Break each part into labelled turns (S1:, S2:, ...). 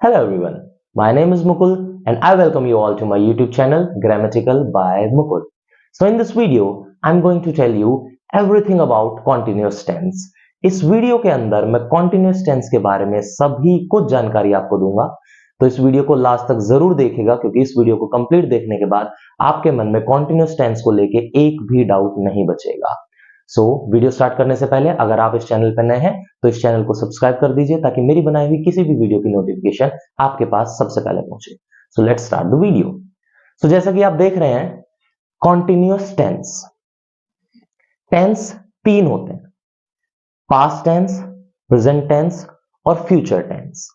S1: Hello everyone, my name is Mukul and I welcome you all to my YouTube channel Grammatical by Mukul. So in this video, I'm going to tell you everything about continuous tense. इस video के अंदर मैं continuous tense के बारे में सभी कुछ जानकारी आपको दूंगा, तो इस वीडियो को लास्ट तक जरूर देखिएगा क्योंकि इस वीडियो को कंप्लीट देखने के बाद आपके मन में continuous tense को लेके एक भी डाउट नहीं बचेगा। वीडियो स्टार्ट करने से पहले अगर आप इस चैनल पर नए हैं तो इस चैनल को सब्सक्राइब कर दीजिए ताकि मेरी बनाई हुई किसी भी वीडियो की नोटिफिकेशन आपके पास सबसे पहले पहुंचे। Let's start the video. जैसा कि आप देख रहे हैं, कॉन्टिन्यूअस टेंस टेंस तीन होते हैं, पास्ट टेंस, प्रेजेंट टेंस और फ्यूचर टेंस।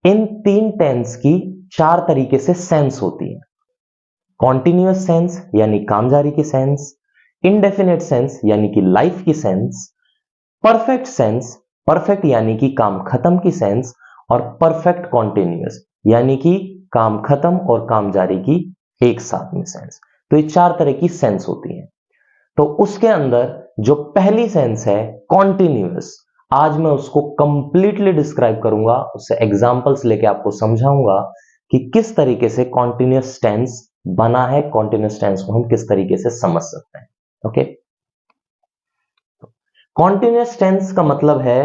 S1: इन तीन टेंस की चार तरीके से सेंस होती है। कॉन्टिन्यूअस सेंस यानी काम जारी की सेंस, इंडेफिनेट सेंस यानी कि लाइफ की सेंस, परफेक्ट सेंस, परफेक्ट यानी कि काम खत्म की सेंस, और परफेक्ट कॉन्टिन्यूअस यानी कि काम खत्म और काम जारी की एक साथ में सेंस। तो ये चार तरह की सेंस होती है। तो उसके अंदर जो पहली सेंस है कॉन्टिन्यूअस, आज मैं उसको कंप्लीटली डिस्क्राइब करूंगा, उससे एग्जांपल्स लेके आपको समझाऊंगा कि किस तरीके से कॉन्टिन्यूअस टेंस बना है, कॉन्टिन्यूअस टेंस को हम किस तरीके से समझ सकते हैं। ओके, कॉन्टिन्यूअस टेंस का मतलब है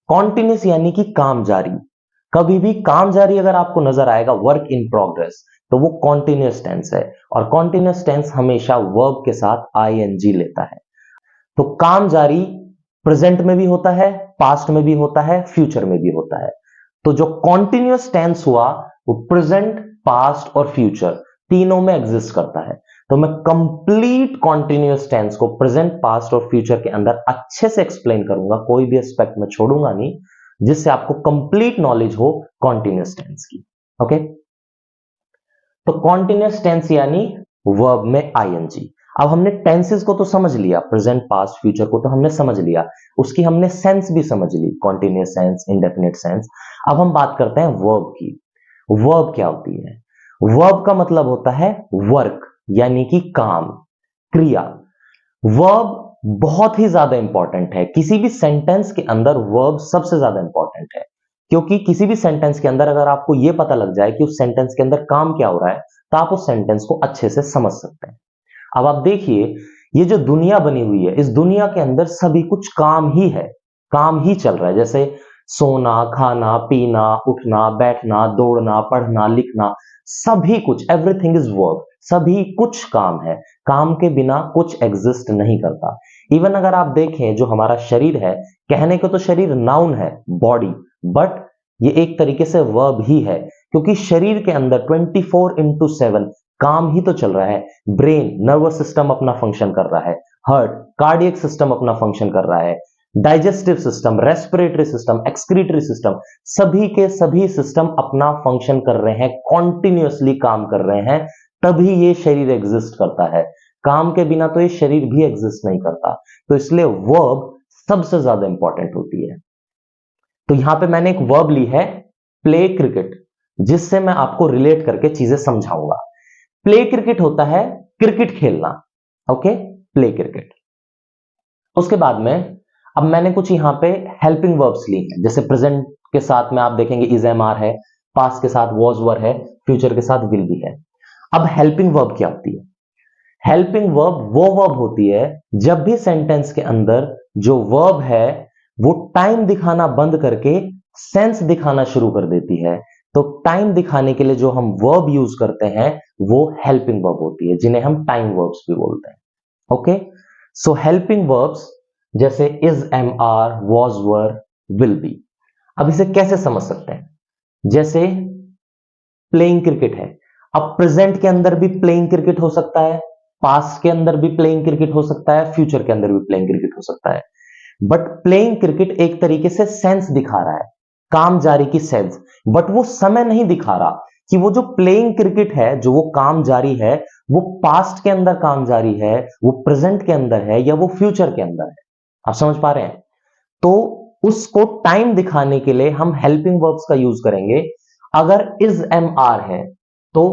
S1: कॉन्टिन्यूअस यानी कि काम जारी। कभी भी काम जारी अगर आपको नजर आएगा वर्क इन प्रोग्रेस, तो वो कॉन्टिन्यूअस टेंस है। और कॉन्टिन्यूअस टेंस हमेशा वर्ब के साथ आईएनजी लेता है। तो काम जारी प्रेजेंट में भी होता है, पास्ट में भी होता है, फ्यूचर में भी होता है। तो जो कॉन्टिन्यूअस टेंस हुआ वो प्रेजेंट, पास्ट और फ्यूचर तीनों में एग्जिस्ट करता है। तो मैं कंप्लीट कॉन्टिन्यूअस टेंस को प्रेजेंट, पास्ट और फ्यूचर के अंदर अच्छे से एक्सप्लेन करूंगा, कोई भी एस्पेक्ट में छोड़ूंगा नहीं, जिससे आपको कंप्लीट नॉलेज हो कॉन्टिन्यूअस टेंस की। ओके, तो कॉन्टिन्यूअस टेंस यानी वर्ब में आईएनजी। अब हमने टेंसेस को तो समझ लिया, प्रेजेंट, पास्ट, फ्यूचर को तो हमने समझ लिया, उसकी हमने सेंस भी समझ ली, कॉन्टिन्यूअस सेंस, इंडेफिनिट सेंस। अब हम बात करते हैं वर्ब की। वर्ब क्या होती है? वर्ब का मतलब होता है वर्क यानी कि काम, क्रिया। वर्ब बहुत ही ज्यादा इंपॉर्टेंट है, किसी भी सेंटेंस के अंदर वर्ब सबसे ज्यादा इंपॉर्टेंट है, क्योंकि किसी भी सेंटेंस के अंदर अगर आपको यह पता लग जाए कि उस सेंटेंस के अंदर काम क्या हो रहा है, तो आप उस सेंटेंस को अच्छे से समझ सकते हैं। अब आप देखिए, ये जो दुनिया बनी हुई है, इस दुनिया के अंदर सभी कुछ काम ही है, काम ही चल रहा है। जैसे सोना, खाना, पीना, उठना, बैठना, दौड़ना, पढ़ना, लिखना, सभी कुछ, एवरीथिंग इज वर्क, सभी कुछ काम है। काम के बिना कुछ एग्जिस्ट नहीं करता। इवन अगर आप देखें, जो हमारा शरीर है, कहने को तो शरीर नाउन है, बॉडी, बट ये एक तरीके से वर्ब ही है, क्योंकि शरीर के अंदर 24/7 काम ही तो चल रहा है। ब्रेन, नर्वस सिस्टम अपना फंक्शन कर रहा है, हार्ट, कार्डियक सिस्टम अपना फंक्शन कर रहा है, digestive system, respiratory system, excretory system, सभी के सभी सिस्टम अपना फंक्शन कर रहे हैं, कॉन्टिन्यूअसली काम कर रहे हैं, तभी ये शरीर एग्जिस्ट करता है। काम के बिना तो ये शरीर भी एग्जिस्ट नहीं करता। तो इसलिए वर्ब सबसे ज्यादा इंपॉर्टेंट होती है। तो यहां पे मैंने एक वर्ब ली है, प्ले क्रिकेट, जिससे मैं आपको रिलेट करके चीजें समझाऊंगा। प्ले क्रिकेट होता है क्रिकेट खेलना। Okay, play cricket. उसके बाद में अब मैंने कुछ यहां पे हेल्पिंग वर्ब्स ली हैं, जैसे प्रेजेंट के साथ में आप देखेंगे इज एम आर है, पास्ट के साथ वॉज वर है, फ्यूचर के साथ विल बी है। अब हेल्पिंग वर्ब क्या होती है? हेल्पिंग वर्ब वो वर्ब होती है जब भी सेंटेंस के अंदर जो वर्ब है वो टाइम दिखाना बंद करके सेंस दिखाना शुरू कर देती है। तो टाइम दिखाने के लिए जो हम वर्ब यूज करते हैं वो हेल्पिंग वर्ब होती है, जिन्हें हम टाइम वर्ब्स भी बोलते हैं। ओके, सो हेल्पिंग वर्ब्स जैसे is, am are, was were, will be. अब इसे कैसे समझ सकते हैं? जैसे प्लेइंग क्रिकेट है, अब प्रेजेंट के अंदर भी प्लेइंग क्रिकेट हो सकता है, पास्ट के अंदर भी प्लेइंग क्रिकेट हो सकता है, फ्यूचर के अंदर भी प्लेइंग क्रिकेट हो सकता है। बट प्लेइंग क्रिकेट एक तरीके से सेंस दिखा रहा है, काम जारी की सेंस, बट वो समय नहीं दिखा रहा कि वो जो प्लेइंग क्रिकेट है, जो वो काम जारी है, वो पास्ट के अंदर काम जारी है, वो प्रेजेंट के अंदर है, या वो फ्यूचर के अंदर है। आप समझ पा रहे हैं? तो उसको टाइम दिखाने के लिए हम हेल्पिंग वर्ब्स का यूज करेंगे। अगर इज एम आर है तो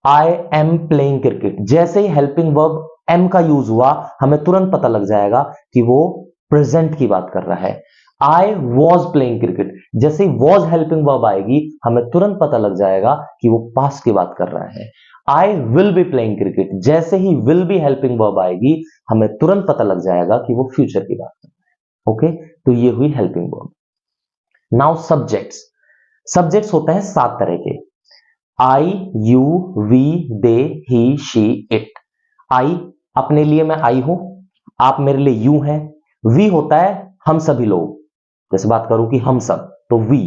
S1: आई एम प्लेइंग क्रिकेट, जैसे ही हेल्पिंग वर्ब एम का यूज हुआ, हमें तुरंत पता लग जाएगा कि वो प्रेजेंट की बात कर रहा है। आई वॉज प्लेइंग क्रिकेट, जैसे ही वॉज हेल्पिंग वर्ब आएगी हमें तुरंत पता लग जाएगा कि वो पास्ट की बात कर रहा है। I will be playing cricket, जैसे ही विल बी हेल्पिंग वर्ब आएगी हमें तुरंत पता लग जाएगा कि वो फ्यूचर की बात कर रहा है। ओके, तो ये हुई helping verb. Now subjects. Subjects होते हैं 7 तरह के। I, you, we, they, he, she, it. I, अपने लिए मैं आई हूं, आप मेरे लिए यू हैं। वी होता है हम सभी लोग, जैसे बात करूं कि हम सब, तो वी।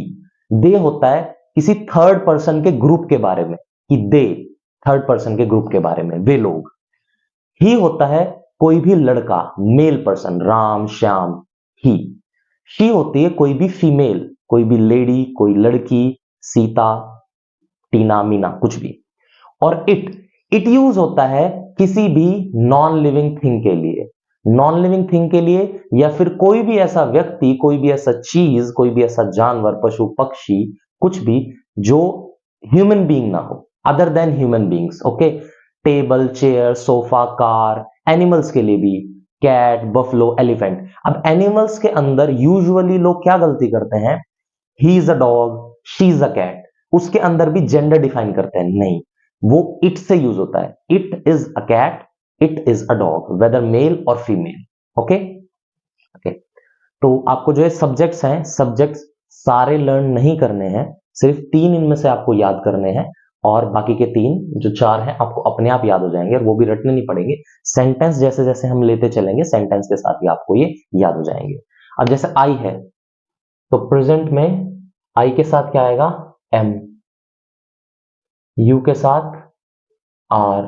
S1: दे होता है किसी थर्ड पर्सन के ग्रुप के बारे में, कि दे थर्ड पर्सन के ग्रुप के बारे में, वे लोग। ही होता है कोई भी लड़का, male person, Ram, Shyam, he. She होती है कोई भी फीमेल, कोई भी लेडी, कोई लड़की, सीता, टीना, मीना, कुछ भी। और इट यूज होता है किसी भी नॉन लिविंग थिंग के लिए, नॉन लिविंग थिंग के लिए, या फिर कोई भी ऐसा व्यक्ति, कोई भी ऐसा चीज, कोई भी ऐसा जानवर, पशु, पक्षी, कुछ भी जो ह्यूमन बीइंग ना हो, other than human beings. Okay, table, chair, sofa, car. Animals के लिए भी, कैट, बफलो, एलिफेंट। अब एनिमल्स के अंदर यूजुअली लोग क्या गलती करते हैं, he is a dog, she is a cat, उसके अंदर भी जेंडर डिफाइन करते हैं, नहीं, वो इट से यूज होता है। It is a cat, it is a dog, whether male और फीमेल। ओके ओके, तो आपको जो है सब्जेक्ट्स हैं, सब्जेक्ट्स सारे लर्न नहीं करने हैं, सिर्फ 3 इनमें से आपको याद करने हैं, और बाकी के 3 जो 4 हैं आपको अपने आप याद हो जाएंगे, और वो भी रटने नहीं पड़ेंगे। सेंटेंस जैसे जैसे हम लेते चलेंगे, सेंटेंस के साथ ही आपको ये याद हो जाएंगे। अब जैसे आई है, तो प्रेजेंट में आई के साथ क्या आएगा, एम। यू के साथ are,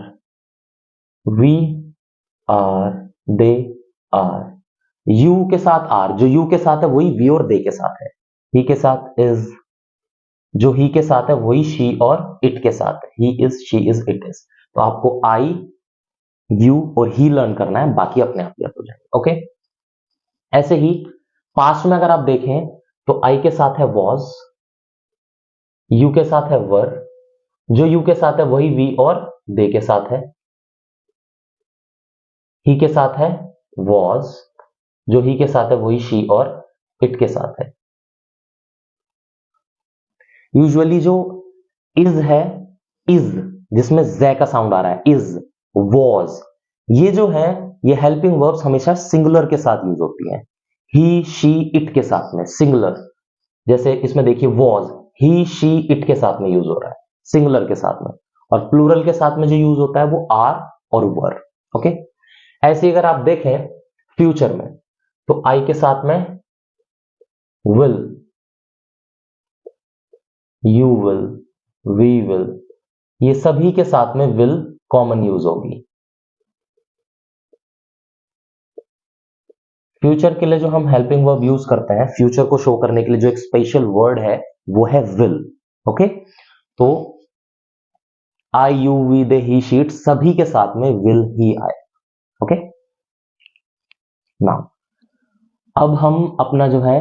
S1: we are, they are. You के साथ आर, जो यू के साथ है वही वी और दे के साथ है। ही के साथ इज, जो ही के साथ है वही शी और इट के साथ है। He is, she is, it is. तो आपको आई, यू और ही लर्न करना है, बाकी अपने आप याद हो जाएंगे। ओके, ऐसे ही पास्ट में अगर आप देखें तो आई के साथ है वॉज, यू के साथ है वर, जो यू के साथ है वही वी और दे के साथ है। ही के साथ है वॉज, जो ही के साथ है वही शी और इट के साथ है। यूजुअली जो इज है, इज जिसमें ज का साउंड आ रहा है, इज, वॉज, ये जो है ये हेल्पिंग वर्ब्स हमेशा सिंगुलर के साथ यूज होती हैं। ही, शी, इट के साथ में सिंगुलर, जैसे इसमें देखिए वॉज, ही, शी, इट के साथ में यूज हो रहा है, सिंगुलर के साथ में। और प्लूरल के साथ में जो यूज होता है वो आर और वर। ओके, ऐसे अगर आप देखें फ्यूचर में, तो आई के साथ में will, you will, we will, ये सभी के साथ में विल कॉमन यूज होगी। फ्यूचर के लिए जो हम हेल्पिंग वर्ब यूज करते हैं, फ्यूचर को शो करने के लिए जो एक स्पेशल वर्ड है वो है विल। ओके, तो I, you, we, they, he, she, it सभी के साथ में विल ही आए। ओके, नाउ अब हम अपना जो है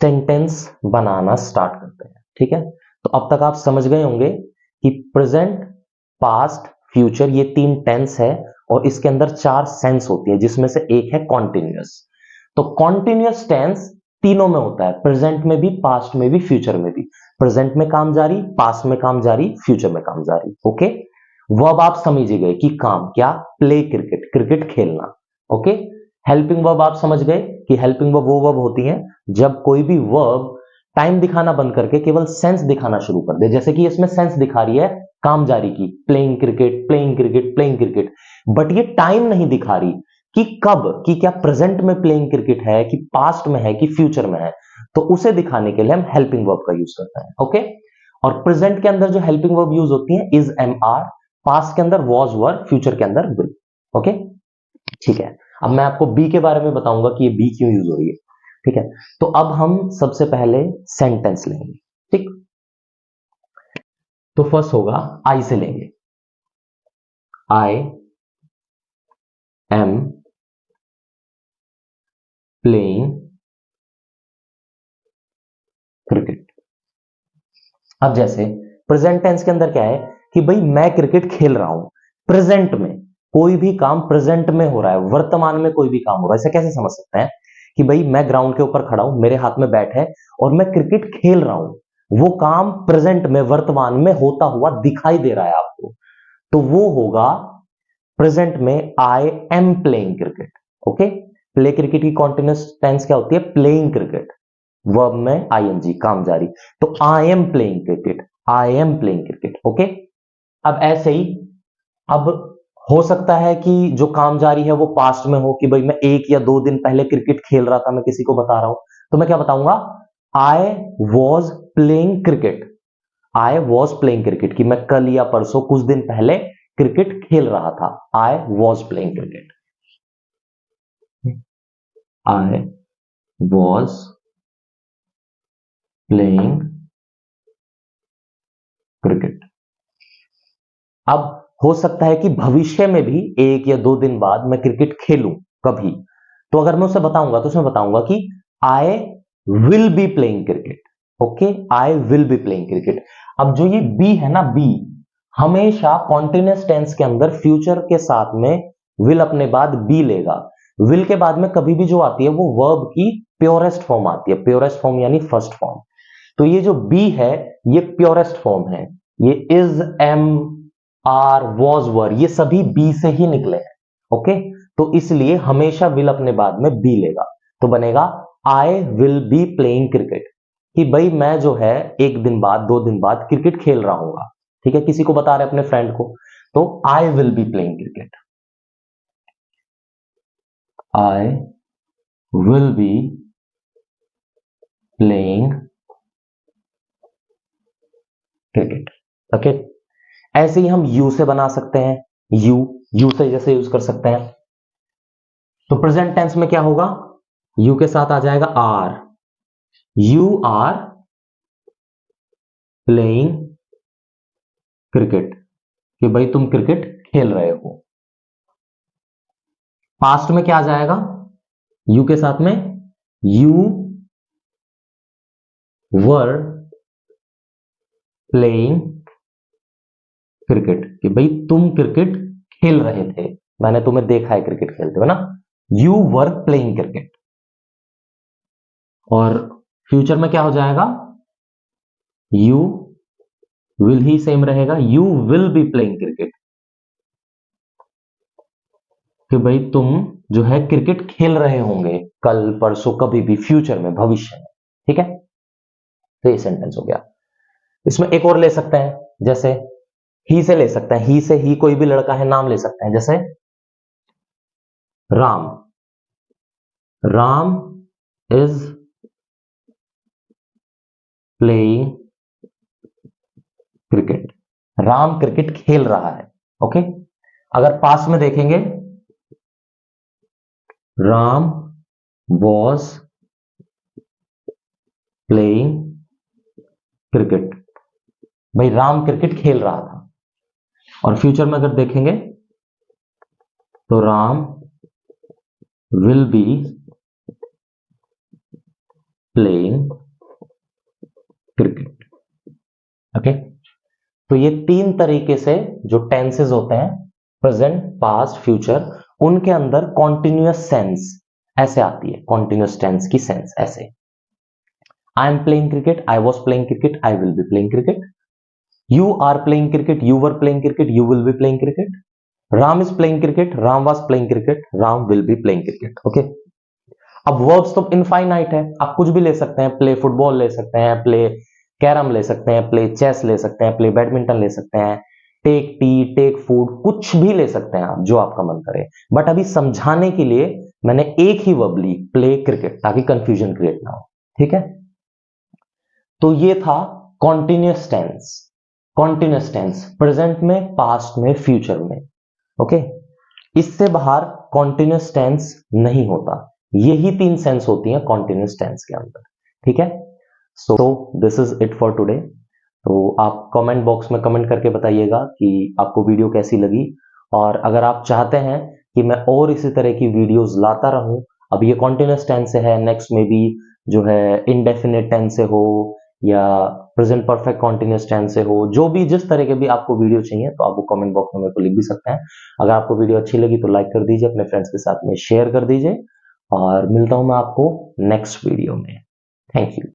S1: सेंटेंस बनाना स्टार्ट करते हैं। ठीक है, तो अब तक आप समझ गए होंगे कि प्रेजेंट, पास्ट, फ्यूचर ये 3 टेंस है, और इसके अंदर 4 सेंस होती है, जिसमें से एक है कॉन्टिन्यूअस। तो कॉन्टिन्यूअस टेंस तीनों में होता है, प्रेजेंट में भी, पास्ट में भी, फ्यूचर में भी। प्रेजेंट में काम जारी, पास्ट में काम जारी, फ्यूचर में काम जारी। ओके, वर्ब आप समझ गए कि काम क्या, प्ले क्रिकेट, क्रिकेट खेलना। ओके, हेल्पिंग वर्ब आप समझ गए कि हेल्पिंग वर्ब वो वर्ब होती है जब कोई भी वर्ब टाइम दिखाना बंद करके केवल सेंस दिखाना शुरू कर दे, जैसे कि इसमें सेंस दिखा रही है काम जारी की, playing cricket, playing cricket, playing cricket, but ये टाइम नहीं दिखा रही कि कब, कि क्या प्रेजेंट में प्लेइंग क्रिकेट है, कि पास्ट में है, कि फ्यूचर में है। तो उसे दिखाने के लिए हम हेल्पिंग वर्ब का यूज करते हैं। ओके, और प्रेजेंट के अंदर जो हेल्पिंग वर्ब यूज होती है इज, एम, आर, पास्ट के अंदर वॉज, वर, फ्यूचर के अंदर विल। ओके, ठीक है, अब मैं आपको बी के बारे में बताऊंगा कि ये बी क्यों यूज हो रही है। ठीक है, तो अब हम सबसे पहले सेंटेंस लेंगे। ठीक, तो फर्स्ट होगा आई से लेंगे। आई एम प्लेइंग क्रिकेट। अब जैसे प्रेजेंट टेंस के अंदर क्या है कि भाई मैं क्रिकेट खेल रहा हूं, प्रेजेंट में कोई भी काम प्रेजेंट में हो रहा है, वर्तमान में कोई भी काम हो रहा है। इसे कैसे समझ सकते हैं कि भाई मैं ग्राउंड के ऊपर खड़ा हूं, मेरे हाथ में बैट है और मैं क्रिकेट खेल रहा हूं, वो काम प्रेजेंट में, वर्तमान में होता हुआ दिखाई दे रहा है आपको, तो वो होगा प्रेजेंट में आई am playing cricket. Okay, play cricket की कॉन्टिन्यूअस टेंस क्या होती है? प्लेइंग क्रिकेट, वर्ब में आईएनजी, काम जारी। तो आई am playing cricket, I am playing cricket. Okay, अब ऐसे ही, अब हो सकता है कि जो काम जारी है वो पास्ट में हो, कि भाई मैं 1 या 2 दिन पहले क्रिकेट खेल रहा था, मैं किसी को बता रहा हूं, तो मैं क्या बताऊंगा? आई was playing cricket, I was playing cricket, कि मैं कल या परसों कुछ दिन पहले क्रिकेट खेल रहा था। आई was playing cricket, I was playing cricket. अब हो सकता है कि भविष्य में भी 1 या 2 दिन बाद मैं क्रिकेट खेलूं कभी, तो अगर मैं उसे बताऊंगा तो उसमें बताऊंगा कि आई will be playing cricket. Okay, I will be playing cricket. अब जो ये बी है ना, बी हमेशा कॉन्टिन्यूअस टेंस के अंदर फ्यूचर के साथ में विल अपने बाद बी लेगा। विल के बाद में कभी भी जो आती है वो वर्ब की प्योरेस्ट फॉर्म आती है, प्योरेस्ट फॉर्म यानी फर्स्ट फॉर्म। तो ये जो बी है ये प्योरेस्ट फॉर्म है, ये इज, एम, आर, वॉज, वर, ये सभी बी से ही निकले हैं। ओके, तो इसलिए हमेशा विल अपने बाद में बी लेगा, तो बनेगा आई विल बी प्लेइंग क्रिकेट, कि भाई मैं जो है 1 दिन बाद 2 दिन बाद क्रिकेट खेल रहा हूँ। ठीक है, किसी को बता रहे अपने फ्रेंड को, तो आई will be playing cricket, I will be playing cricket. Okay, ऐसे ही हम यू से बना सकते हैं, यू, यू से जैसे यूज कर सकते हैं, तो प्रेजेंट टेंस में क्या होगा? यू के साथ आ जाएगा are, you are playing cricket, कि भाई तुम क्रिकेट खेल रहे हो। पास्ट में क्या आ जाएगा? यू के साथ में यू वर प्लेइंग क्रिकेट, कि भाई तुम क्रिकेट खेल रहे थे, मैंने तुम्हें देखा है क्रिकेट खेलते हुए ना। You were playing cricket. और फ्यूचर में क्या हो जाएगा? यू विल ही सेम रहेगा, you will be playing cricket, कि भाई तुम जो है क्रिकेट खेल रहे होंगे कल परसों कभी भी, फ्यूचर में, भविष्य में। ठीक है, तो ये सेंटेंस हो गया। इसमें एक और ले सकते हैं, जैसे ही से ले सकते हैं, ही से ही कोई भी लड़का है नाम ले सकते हैं, जैसे Ram, Ram is playing cricket, Ram cricket खेल रहा है। ओके, अगर पास्ट में देखेंगे, राम वॉज प्लेइंग क्रिकेट, भाई राम क्रिकेट खेल रहा था। और फ्यूचर में अगर देखेंगे तो Ram will be playing cricket. Okay, तो ये 3 तरीके से जो टेंसेस होते हैं, प्रेजेंट, पास्ट, फ्यूचर, उनके अंदर कॉन्टिन्यूअस सेंस ऐसे आती है, कॉन्टिन्यूअस टेंस की सेंस ऐसे, I am playing cricket, I was playing cricket, I will be playing cricket, you are playing cricket, you were playing cricket, you will be playing cricket, Ram is playing cricket, Ram was playing cricket, Ram will be playing cricket. Okay, अब verbs तो infinite है, आप कुछ भी ले सकते हैं, play football ले सकते हैं, प्ले कैरम ले सकते हैं, प्ले चेस ले सकते हैं, प्ले बैडमिंटन ले सकते हैं, टेक टी, टेक फूड, कुछ भी ले सकते हैं आप, जो आपका मन करे। बट अभी समझाने के लिए मैंने एक ही वर्ब ली, प्ले क्रिकेट, ताकि कंफ्यूजन क्रिएट ना हो। ठीक है, तो ये था continuous tense, continuous tense present में, पास्ट में, फ्यूचर में। ओके, इससे बाहर कॉन्टिन्यूअस टेंस नहीं होता, यही 3 सेंस होती हैं कॉन्टिन्यूअस टेंस के अंदर। ठीक है, so this is it for today. तो आप कमेंट बॉक्स में कमेंट करके बताइएगा कि आपको वीडियो कैसी लगी, और अगर आप चाहते हैं कि मैं और इसी तरह की वीडियोस लाता रहूं, अब ये कॉन्टिन्यूअस टेंस से है, नेक्स्ट में भी जो है इंडेफिनिट टेंस से हो या प्रेजेंट परफेक्ट कॉन्टिन्यूअस टेंस से हो, जो भी जिस तरह के भी आपको वीडियो चाहिए तो आप वो कमेंट बॉक्स में मेरे को लिख भी सकते हैं। अगर आपको वीडियो अच्छी लगी तो लाइक कर दीजिए, अपने फ्रेंड्स के साथ में शेयर कर दीजिए, और मिलता हूं मैं आपको नेक्स्ट वीडियो में। Thank you.